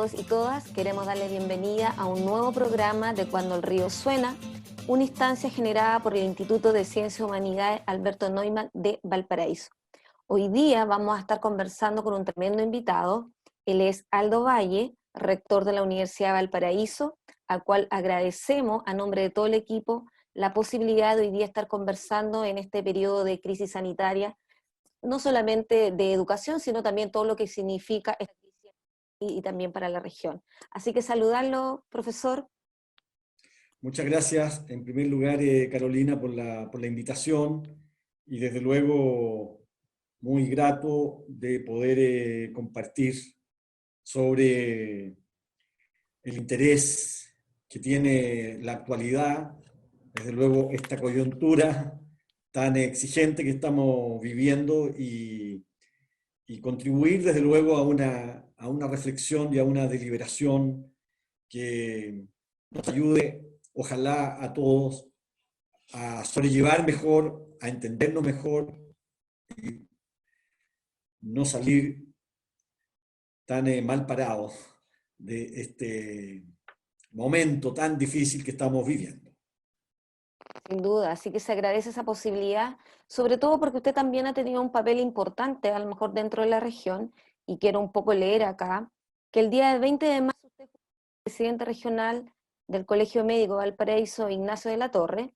todos y todas. Queremos darle bienvenida a un nuevo programa de Cuando el río suena, una instancia generada por el Instituto de Ciencias y Humanidades Alberto Neumann de Valparaíso. Hoy día vamos a estar conversando con un tremendo invitado. Él es Aldo Valle, rector de la Universidad de Valparaíso, al cual agradecemos a nombre de todo el equipo la posibilidad de hoy día estar conversando en este periodo de crisis sanitaria, no solamente de educación, sino también todo lo que significa esta crisis y también para la región. Así que saludarlo, profesor. Muchas gracias, en primer lugar, Carolina, por la invitación y desde luego muy grato de poder compartir sobre el interés que tiene la actualidad, desde luego esta coyuntura tan exigente que estamos viviendo y contribuir desde luego a una reflexión y a una deliberación que nos ayude, ojalá, a todos a sobrellevar mejor, a entendernos mejor y no salir tan mal parados de este momento tan difícil que estamos viviendo. Sin duda, así que se agradece esa posibilidad, sobre todo porque usted también ha tenido un papel importante, a lo mejor dentro de la región, y quiero un poco leer acá, que el día 20 de marzo usted fue presidente regional del Colegio Médico Valparaíso, Ignacio de la Torre,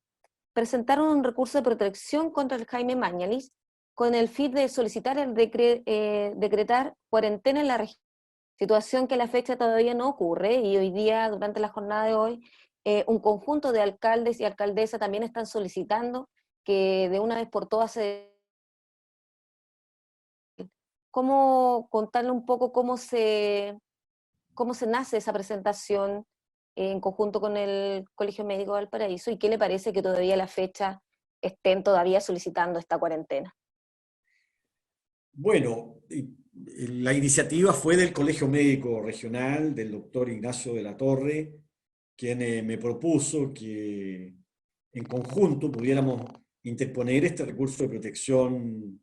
presentaron un recurso de protección contra el Jaime Mañalich con el fin de solicitar el decretar cuarentena en la región, situación que a la fecha todavía no ocurre, y hoy día, durante la jornada de hoy, un conjunto de alcaldes y alcaldesas también están solicitando que de una vez por todas se... ¿Cómo contarle un poco cómo se nace esa presentación en conjunto con el Colegio Médico de Valparaíso y qué le parece que todavía a la fecha estén todavía solicitando esta cuarentena? Bueno, la iniciativa fue del Colegio Médico Regional, del doctor Ignacio de la Torre, quien me propuso que en conjunto pudiéramos interponer este recurso de protección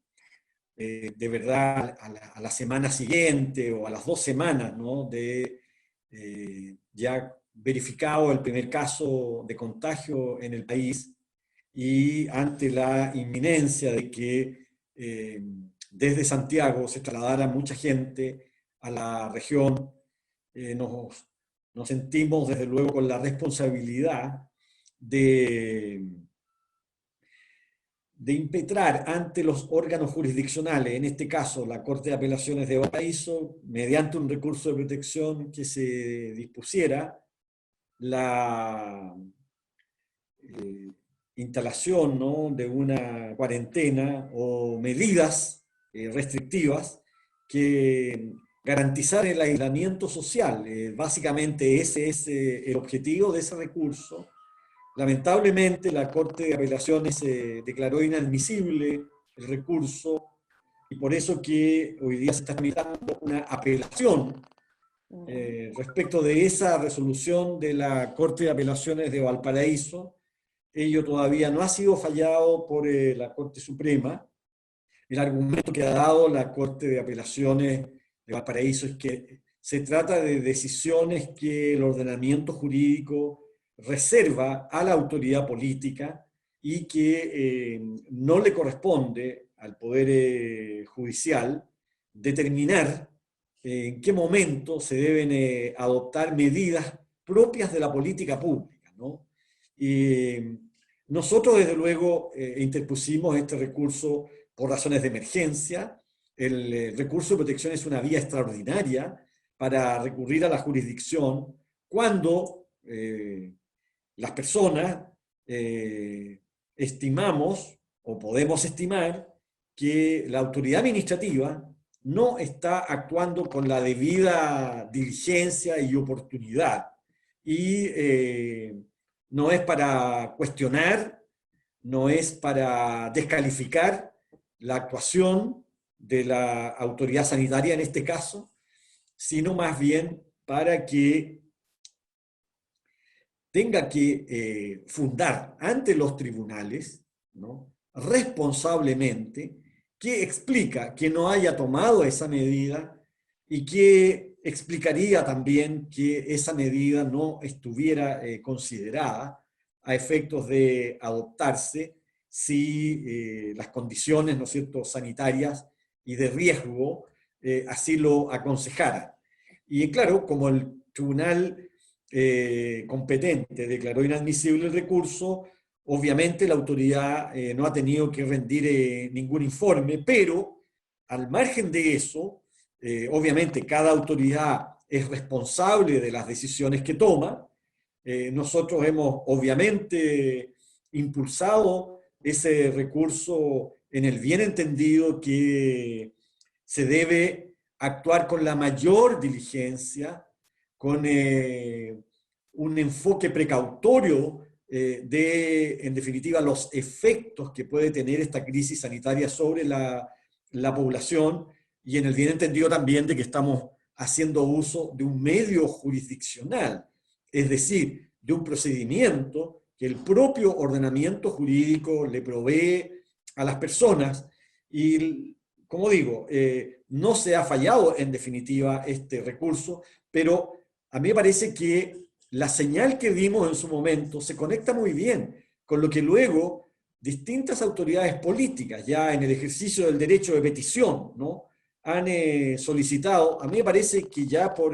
de verdad a la semana siguiente o a las 2 semanas, ¿no? De ya verificado el primer caso de contagio en el país y ante la inminencia de que desde Santiago se trasladara mucha gente a la región, nos sentimos desde luego con la responsabilidad de, de impetrar ante los órganos jurisdiccionales, en este caso la Corte de Apelaciones de Valparaíso, mediante un recurso de protección que se dispusiera la instalación, ¿no?, de una cuarentena o medidas restrictivas que garantizar el aislamiento social. Básicamente ese es el objetivo de ese recurso. Lamentablemente la Corte de Apelaciones declaró inadmisible el recurso y por eso que hoy día se está tramitando una apelación respecto de esa resolución de la Corte de Apelaciones de Valparaíso. Ello todavía no ha sido fallado por la Corte Suprema. El argumento que ha dado la Corte de Apelaciones de Valparaíso es que se trata de decisiones que el ordenamiento jurídico reserva a la autoridad política y que no le corresponde al Poder Judicial determinar en qué momento se deben adoptar medidas propias de la política pública, ¿no? Nosotros, desde luego, interpusimos este recurso por razones de emergencia. El recurso de protección es una vía extraordinaria para recurrir a la jurisdicción cuando las personas estimamos o podemos estimar que la autoridad administrativa no está actuando con la debida diligencia y oportunidad. Y no es para cuestionar, no es para descalificar la actuación de la autoridad sanitaria en este caso, sino más bien para que tenga que fundar ante los tribunales, ¿no?, responsablemente, que explica que no haya tomado esa medida y que explicaría también que esa medida no estuviera considerada a efectos de adoptarse si las condiciones, ¿no es cierto?, sanitarias y de riesgo así lo aconsejaran. Y claro, como el tribunal competente declaró inadmisible el recurso, obviamente la autoridad no ha tenido que rendir ningún informe, pero al margen de eso, obviamente cada autoridad es responsable de las decisiones que toma. Nosotros hemos obviamente impulsado ese recurso en el bien entendido que se debe actuar con la mayor diligencia, con un enfoque precautorio en definitiva, los efectos que puede tener esta crisis sanitaria sobre la población, y en el bien entendido también de que estamos haciendo uso de un medio jurisdiccional, es decir, de un procedimiento que el propio ordenamiento jurídico le provee a las personas. Y, como digo, no se ha fallado en definitiva este recurso, pero a mí me parece que la señal que dimos en su momento se conecta muy bien con lo que luego distintas autoridades políticas, ya en el ejercicio del derecho de petición, ¿no?, han solicitado. A mí me parece que ya por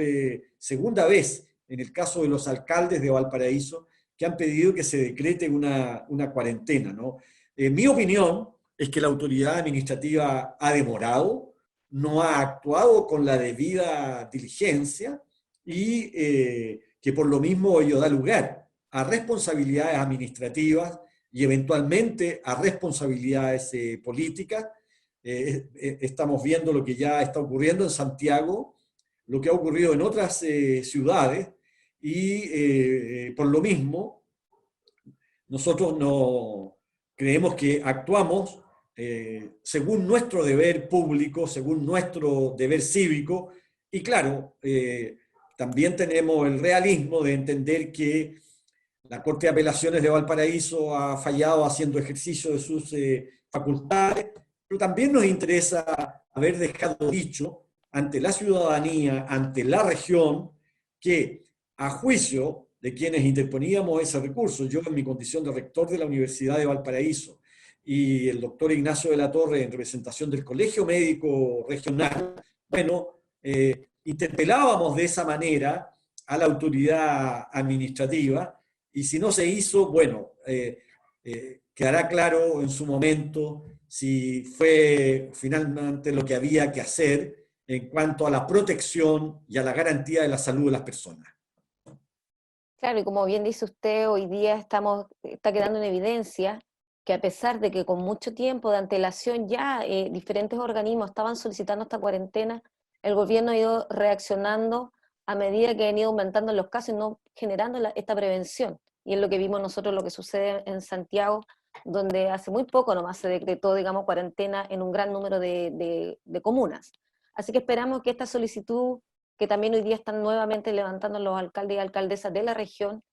segunda vez, en el caso de los alcaldes de Valparaíso, que han pedido que se decrete una cuarentena, ¿no? Mi opinión es que la autoridad administrativa ha demorado, no ha actuado con la debida diligencia y que por lo mismo ello da lugar a responsabilidades administrativas y eventualmente a responsabilidades políticas. Estamos viendo lo que ya está ocurriendo en Santiago, lo que ha ocurrido en otras ciudades, y por lo mismo nosotros no creemos que actuamos según nuestro deber público, según nuestro deber cívico, y claro, también tenemos el realismo de entender que la Corte de Apelaciones de Valparaíso ha fallado haciendo ejercicio de sus facultades, pero también nos interesa haber dejado dicho ante la ciudadanía, ante la región, que a juicio de quienes interponíamos ese recurso, yo en mi condición de rector de la Universidad de Valparaíso y el doctor Ignacio de la Torre en representación del Colegio Médico Regional, bueno, interpelábamos de esa manera a la autoridad administrativa, y si no se hizo, bueno, quedará claro en su momento si fue finalmente lo que había que hacer en cuanto a la protección y a la garantía de la salud de las personas. Claro, y como bien dice usted, hoy día está quedando en evidencia que a pesar de que con mucho tiempo de antelación ya diferentes organismos estaban solicitando esta cuarentena, el gobierno ha ido reaccionando a medida que han ido aumentando los casos y no generando esta prevención. Y es lo que vimos nosotros, lo que sucede en Santiago, donde hace muy poco nomás se decretó, digamos, cuarentena en un gran número de comunas. Así que esperamos que esta solicitud, que también hoy día están nuevamente levantando los alcaldes y alcaldesas de la región,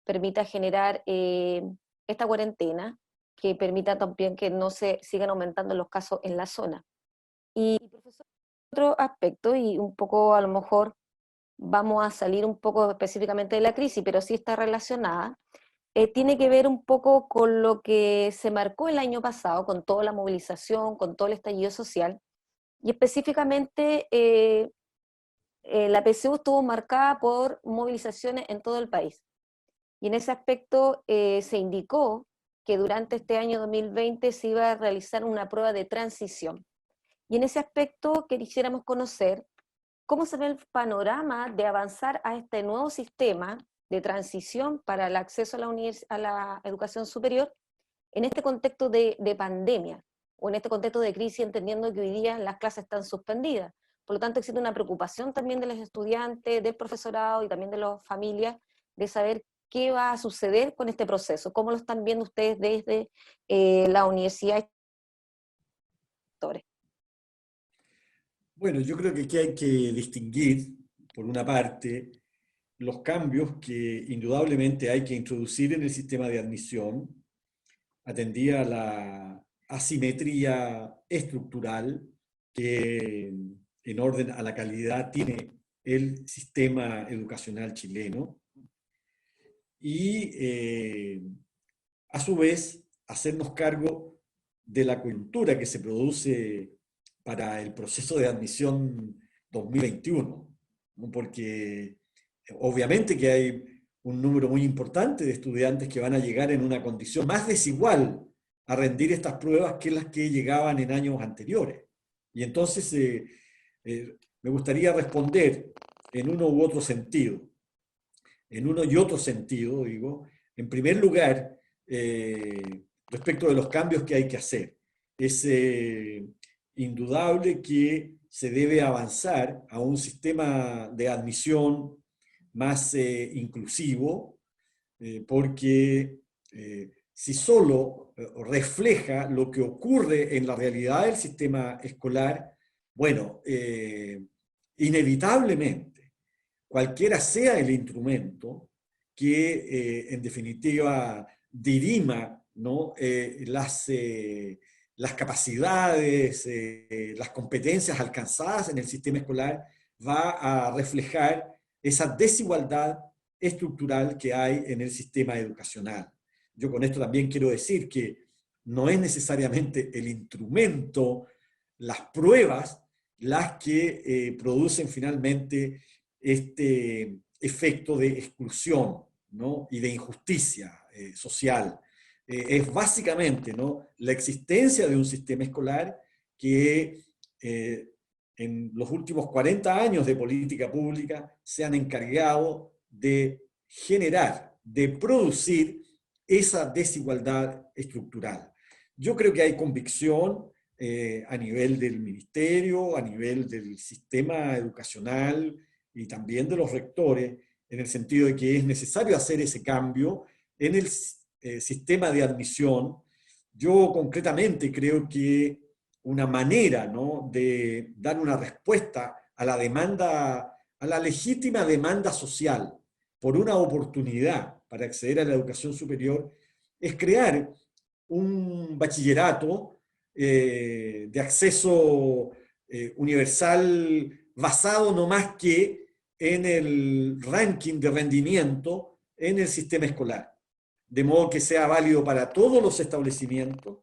permita generar esta cuarentena, que permita también que no se sigan aumentando los casos en la zona. Y, profesor, otro aspecto, y un poco a lo mejor vamos a salir un poco específicamente de la crisis, pero sí está relacionada, tiene que ver un poco con lo que se marcó el año pasado, con toda la movilización, con todo el estallido social, y específicamente la PSU estuvo marcada por movilizaciones en todo el país. Y en ese aspecto se indicó que durante este año 2020 se iba a realizar una prueba de transición. Y en ese aspecto quisiéramos conocer cómo se ve el panorama de avanzar a este nuevo sistema de transición para el acceso a la educación superior en este contexto de pandemia o en este contexto de crisis, entendiendo que hoy día las clases están suspendidas. Por lo tanto, existe una preocupación también de los estudiantes, del profesorado y también de las familias de saber qué va a suceder con este proceso, cómo lo están viendo ustedes desde la universidad. Bueno, yo creo que aquí hay que distinguir, por una parte, los cambios que indudablemente hay que introducir en el sistema de admisión, atendía a la asimetría estructural que en orden a la calidad tiene el sistema educacional chileno y a su vez hacernos cargo de la coyuntura que se produce para el proceso de admisión 2021, ¿no? Porque obviamente que hay un número muy importante de estudiantes que van a llegar en una condición más desigual a rendir estas pruebas que las que llegaban en años anteriores. Y entonces me gustaría responder en uno u otro sentido. En uno y otro sentido, digo, en primer lugar, respecto de los cambios que hay que hacer. Es indudable que se debe avanzar a un sistema de admisión más inclusivo, porque si solo refleja lo que ocurre en la realidad del sistema escolar, bueno, inevitablemente, cualquiera sea el instrumento que en definitiva dirima, ¿no? Las capacidades, las competencias alcanzadas en el sistema escolar, va a reflejar esa desigualdad estructural que hay en el sistema educacional. Yo con esto también quiero decir que no es necesariamente el instrumento, las pruebas, las que producen finalmente este efecto de exclusión, ¿no? Y de injusticia social. Es básicamente, ¿no?, la existencia de un sistema escolar que en los últimos 40 años de política pública se han encargado de generar, de producir esa desigualdad estructural. Yo creo que hay convicción a nivel del ministerio, a nivel del sistema educacional y también de los rectores, en el sentido de que es necesario hacer ese cambio en el sistema de admisión. Yo concretamente creo que una manera, ¿no?, de dar una respuesta a la demanda, a la legítima demanda social por una oportunidad para acceder a la educación superior, es crear un bachillerato de acceso universal basado no más que en el ranking de rendimiento en el sistema escolar, de modo que sea válido para todos los establecimientos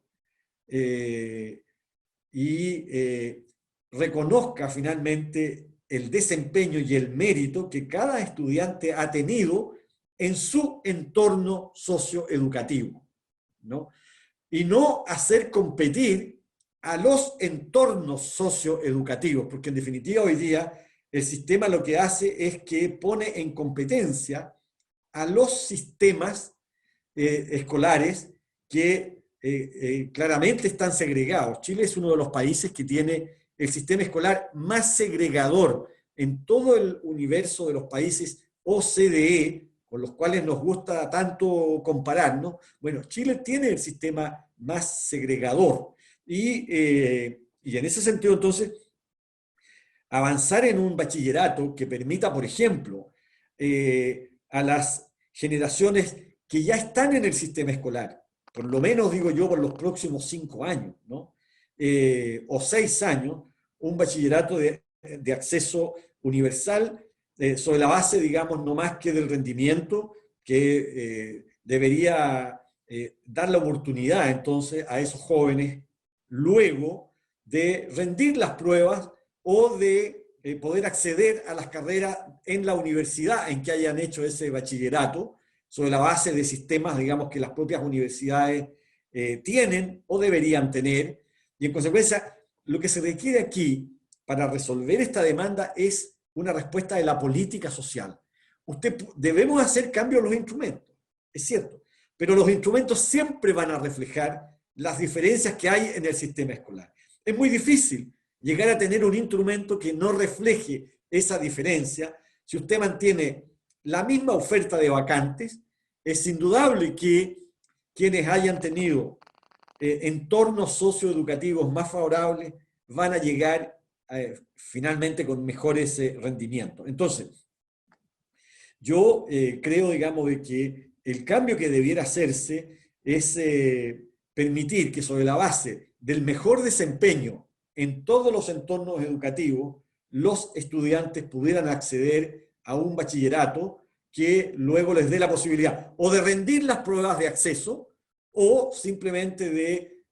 y reconozca finalmente el desempeño y el mérito que cada estudiante ha tenido en su entorno socioeducativo, ¿no? Y no hacer competir a los entornos socioeducativos, porque en definitiva hoy día el sistema lo que hace es que pone en competencia a los sistemas escolares que claramente están segregados. Chile es uno de los países que tiene el sistema escolar más segregador en todo el universo de los países OCDE, con los cuales nos gusta tanto compararnos. Bueno, Chile tiene el sistema más segregador. Y en ese sentido, entonces, avanzar en un bachillerato que permita, por ejemplo, a las generaciones que ya están en el sistema escolar, por lo menos digo yo por los próximos 5 años, ¿no? O 6 años, un bachillerato de acceso universal sobre la base, digamos, no más que del rendimiento, que debería dar la oportunidad entonces a esos jóvenes luego de rendir las pruebas o de poder acceder a las carreras en la universidad en que hayan hecho ese bachillerato, sobre la base de sistemas, digamos, que las propias universidades tienen o deberían tener. Y en consecuencia, lo que se requiere aquí para resolver esta demanda es una respuesta de la política social. Debemos hacer cambios en los instrumentos, es cierto, pero los instrumentos siempre van a reflejar las diferencias que hay en el sistema escolar. Es muy difícil llegar a tener un instrumento que no refleje esa diferencia. Si usted mantiene la misma oferta de vacantes, es indudable que quienes hayan tenido entornos socioeducativos más favorables van a llegar finalmente con mejores rendimientos. Entonces, yo creo, digamos, de que el cambio que debiera hacerse es permitir que sobre la base del mejor desempeño en todos los entornos educativos, los estudiantes pudieran acceder a un bachillerato que luego les dé la posibilidad o de rendir las pruebas de acceso o simplemente de,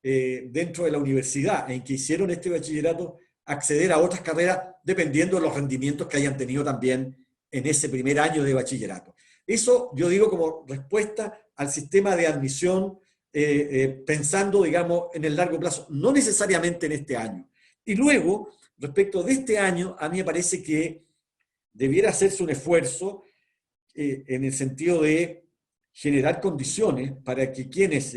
dentro de la universidad en que hicieron este bachillerato, acceder a otras carreras dependiendo de los rendimientos que hayan tenido también en ese primer año de bachillerato. Eso yo digo como respuesta al sistema de admisión, pensando, digamos, en el largo plazo, no necesariamente en este año. Y luego, respecto de este año, a mí me parece que debiera hacerse un esfuerzo en el sentido de generar condiciones para que quienes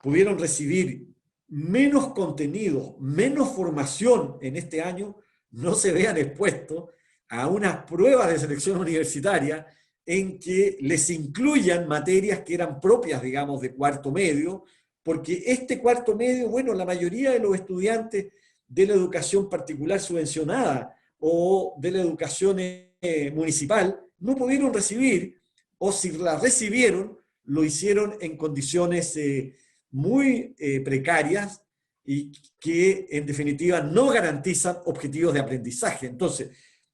pudieron recibir menos contenido, menos formación en este año, no se vean expuestos a unas pruebas de selección universitaria en que les incluyan materias que eran propias, digamos, de cuarto medio, porque este cuarto medio, bueno, la mayoría de los estudiantes de la educación particular subvencionada o de la educación municipal no pudieron recibir, o si la recibieron, lo hicieron en condiciones muy precarias y que en definitiva no garantizan objetivos de aprendizaje. Entonces,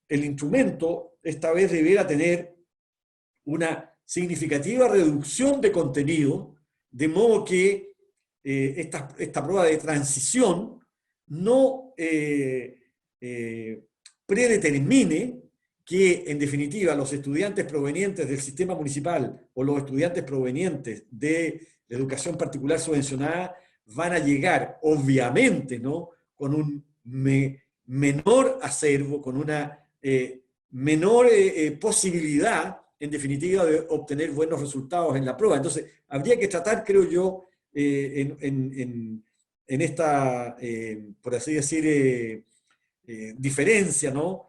el instrumento esta vez debiera tener una significativa reducción de contenido, de modo que esta prueba de transición no predetermine que, en definitiva, los estudiantes provenientes del sistema municipal o los estudiantes provenientes de la educación particular subvencionada van a llegar, obviamente, ¿no?, con un menor acervo, con una menor posibilidad, en definitiva, de obtener buenos resultados en la prueba. Entonces, habría que tratar, creo yo, en esta, por así decir, diferencia, ¿no?,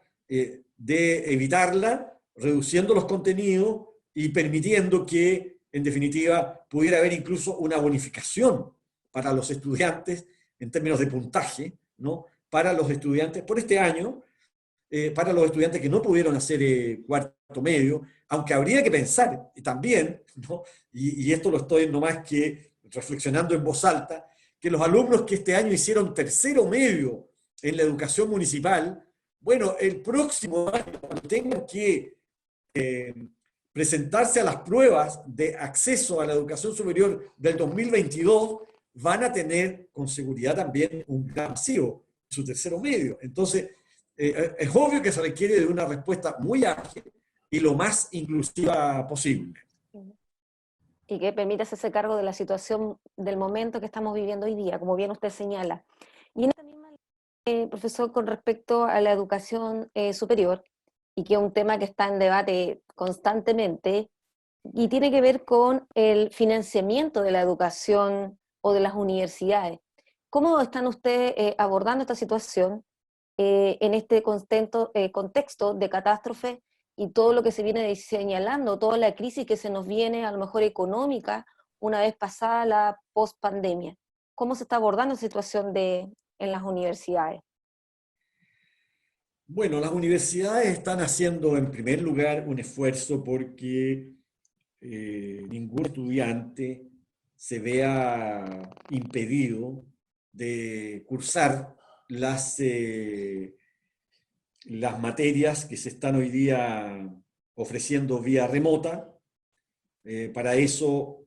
de evitarla, reduciendo los contenidos y permitiendo que, en definitiva, pudiera haber incluso una bonificación para los estudiantes en términos de puntaje, ¿no?, para los estudiantes por este año, para los estudiantes que no pudieron hacer cuarto medio, aunque habría que pensar también, ¿no?, y esto lo estoy nomás que reflexionando en voz alta, que los alumnos que este año hicieron tercero medio en la educación municipal, bueno, el próximo año, cuando tengan que presentarse a las pruebas de acceso a la educación superior del 2022, van a tener con seguridad también un gran vacío en su tercero medio. Entonces, es obvio que se requiere de una respuesta muy ágil y lo más inclusiva posible. Y que permita hacerse cargo de la situación del momento que estamos viviendo hoy día, como bien usted señala. Y en esta misma profesor, con respecto a la educación superior, y que es un tema que está en debate constantemente, y tiene que ver con el financiamiento de la educación o de las universidades. ¿Cómo están ustedes abordando esta situación en este contexto de catástrofe y todo lo que se viene señalando, toda la crisis que se nos viene, a lo mejor económica, una vez pasada la post-pandemia? ¿Cómo se está abordando la situación en las universidades? Bueno, las universidades están haciendo en primer lugar un esfuerzo porque ningún estudiante se vea impedido de cursar las materias que se están hoy día ofreciendo vía remota. Para eso,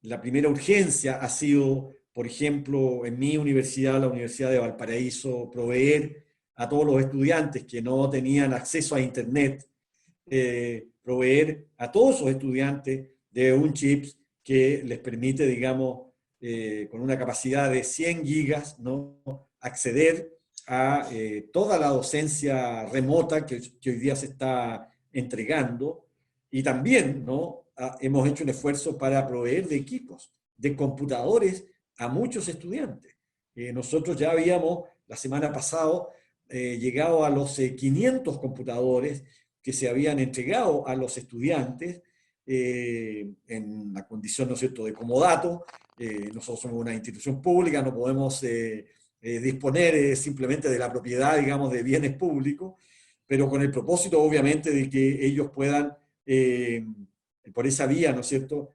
la primera urgencia ha sido, por ejemplo, en mi universidad, la Universidad de Valparaíso, proveer a todos los estudiantes que no tenían acceso a Internet, proveer a todos los estudiantes de un chip que les permite, digamos, con una capacidad de 100 gigas, ¿no?, acceder a toda la docencia remota que hoy día se está entregando. Y también, ¿no?, hemos hecho un esfuerzo para proveer de equipos, de computadores a muchos estudiantes. Nosotros ya habíamos, la semana pasada, llegado a los 500 computadores que se habían entregado a los estudiantes en la condición, ¿no es cierto?, de comodato. Nosotros somos una institución pública, no podemos disponer simplemente de la propiedad, digamos, de bienes públicos, pero con el propósito, obviamente, de que ellos puedan, por esa vía, ¿no es cierto?,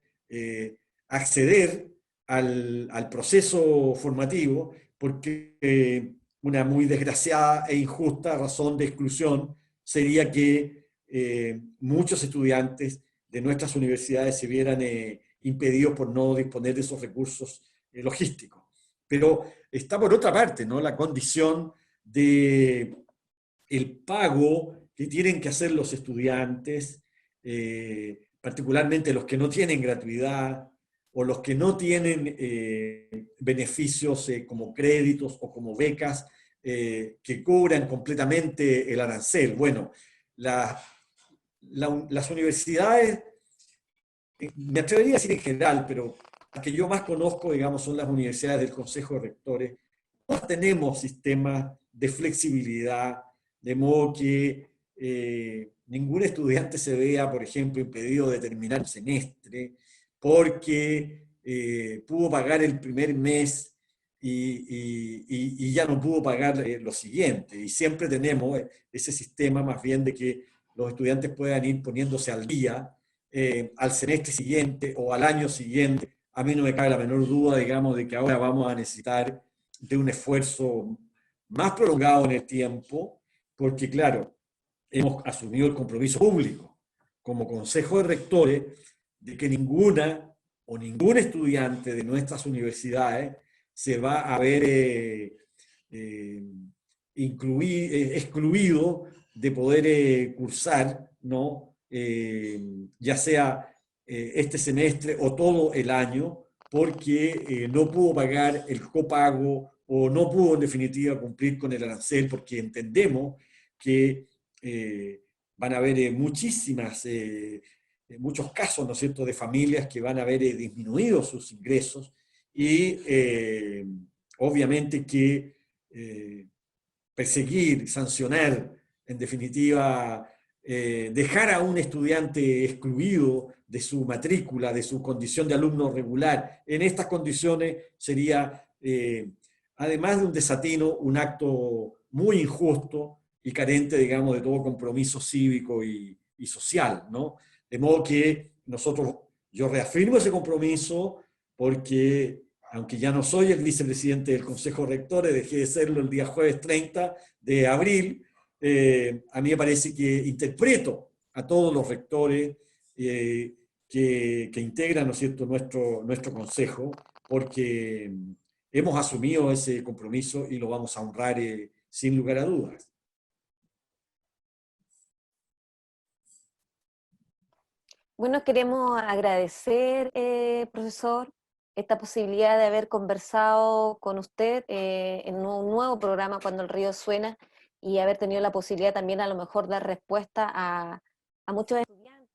acceder al proceso formativo, porque, una muy desgraciada e injusta razón de exclusión sería que muchos estudiantes de nuestras universidades se vieran impedidos por no disponer de esos recursos logísticos. Pero está por otra parte, ¿no? La condición de el pago que tienen que hacer los estudiantes, particularmente los que no tienen gratuidad o los que no tienen beneficios como créditos o como becas que cubran completamente el arancel. Bueno, las universidades, me atrevería a decir en general, pero las que yo más conozco, digamos, son las universidades del Consejo de Rectores. Todas tenemos sistemas de flexibilidad, de modo que ningún estudiante se vea, por ejemplo, impedido de terminar el semestre porque pudo pagar el primer mes y ya no pudo pagar lo siguiente. Y siempre tenemos ese sistema más bien de que los estudiantes puedan ir poniéndose al día al semestre siguiente o al año siguiente. A mí no me cabe la menor duda, digamos, de que ahora vamos a necesitar de un esfuerzo más prolongado en el tiempo, porque claro, hemos asumido el compromiso público como Consejo de Rectores de que ninguna o ningún estudiante de nuestras universidades se va a ver excluido de poder cursar, ¿no? Ya sea este semestre o todo el año, porque no pudo pagar el copago o no pudo en definitiva cumplir con el arancel, porque entendemos que van a haber muchos casos, ¿no es cierto?, de familias que van a haber disminuido sus ingresos y obviamente que perseguir, sancionar, en definitiva, dejar a un estudiante excluido de su matrícula, de su condición de alumno regular, en estas condiciones sería, además de un desatino, un acto muy injusto y carente, digamos, de todo compromiso cívico y social, ¿no? De modo que yo reafirmo ese compromiso porque, aunque ya no soy el vicepresidente del Consejo de Rectores, dejé de serlo el día jueves 30 de abril, a mí me parece que interpreto a todos los rectores que integran, ¿no es cierto?, nuestro consejo, porque hemos asumido ese compromiso y lo vamos a honrar sin lugar a dudas. Bueno, queremos agradecer, profesor, esta posibilidad de haber conversado con usted en un nuevo programa Cuando el Río Suena y haber tenido la posibilidad también a lo mejor dar respuesta a muchos estudiantes,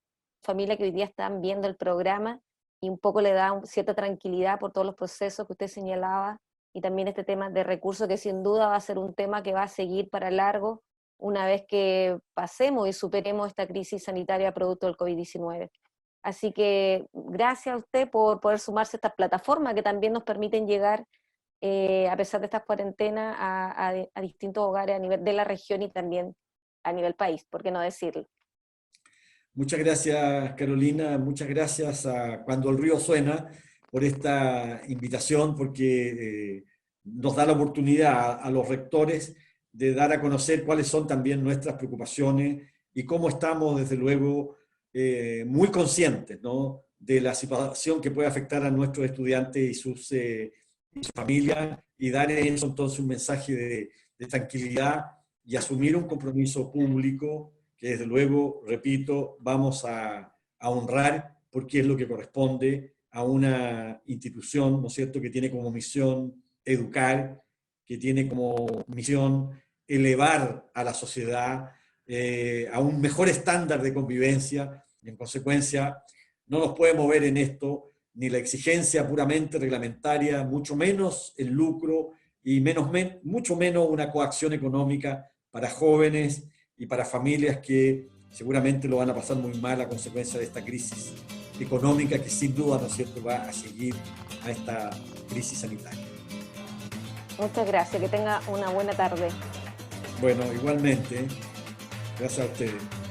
familias que hoy día están viendo el programa y un poco le da cierta tranquilidad por todos los procesos que usted señalaba y también este tema de recursos que sin duda va a ser un tema que va a seguir para largo una vez que pasemos y superemos esta crisis sanitaria producto del COVID-19. Así que gracias a usted por poder sumarse a estas plataformas que también nos permiten llegar, a pesar de estas cuarentenas, a distintos hogares a nivel de la región y también a nivel país, ¿por qué no decirlo? Muchas gracias, Carolina. Muchas gracias a Cuando el Río Suena por esta invitación, porque nos da la oportunidad a los rectores de dar a conocer cuáles son también nuestras preocupaciones y cómo estamos, desde luego, muy conscientes, ¿no?, de la situación que puede afectar a nuestros estudiantes y sus familias, y dar en eso entonces un mensaje de tranquilidad y asumir un compromiso público que desde luego, repito, vamos a honrar porque es lo que corresponde a una institución, ¿no es cierto?, que tiene como misión educar, que tiene como misión elevar a la sociedad a un mejor estándar de convivencia, y en consecuencia no nos puede mover en esto ni la exigencia puramente reglamentaria, mucho menos el lucro y mucho menos una coacción económica para jóvenes y para familias que seguramente lo van a pasar muy mal a consecuencia de esta crisis económica que sin duda, ¿no es cierto?, va a seguir a esta crisis sanitaria. Muchas gracias, que tenga una buena tarde. Bueno, igualmente, gracias a ustedes.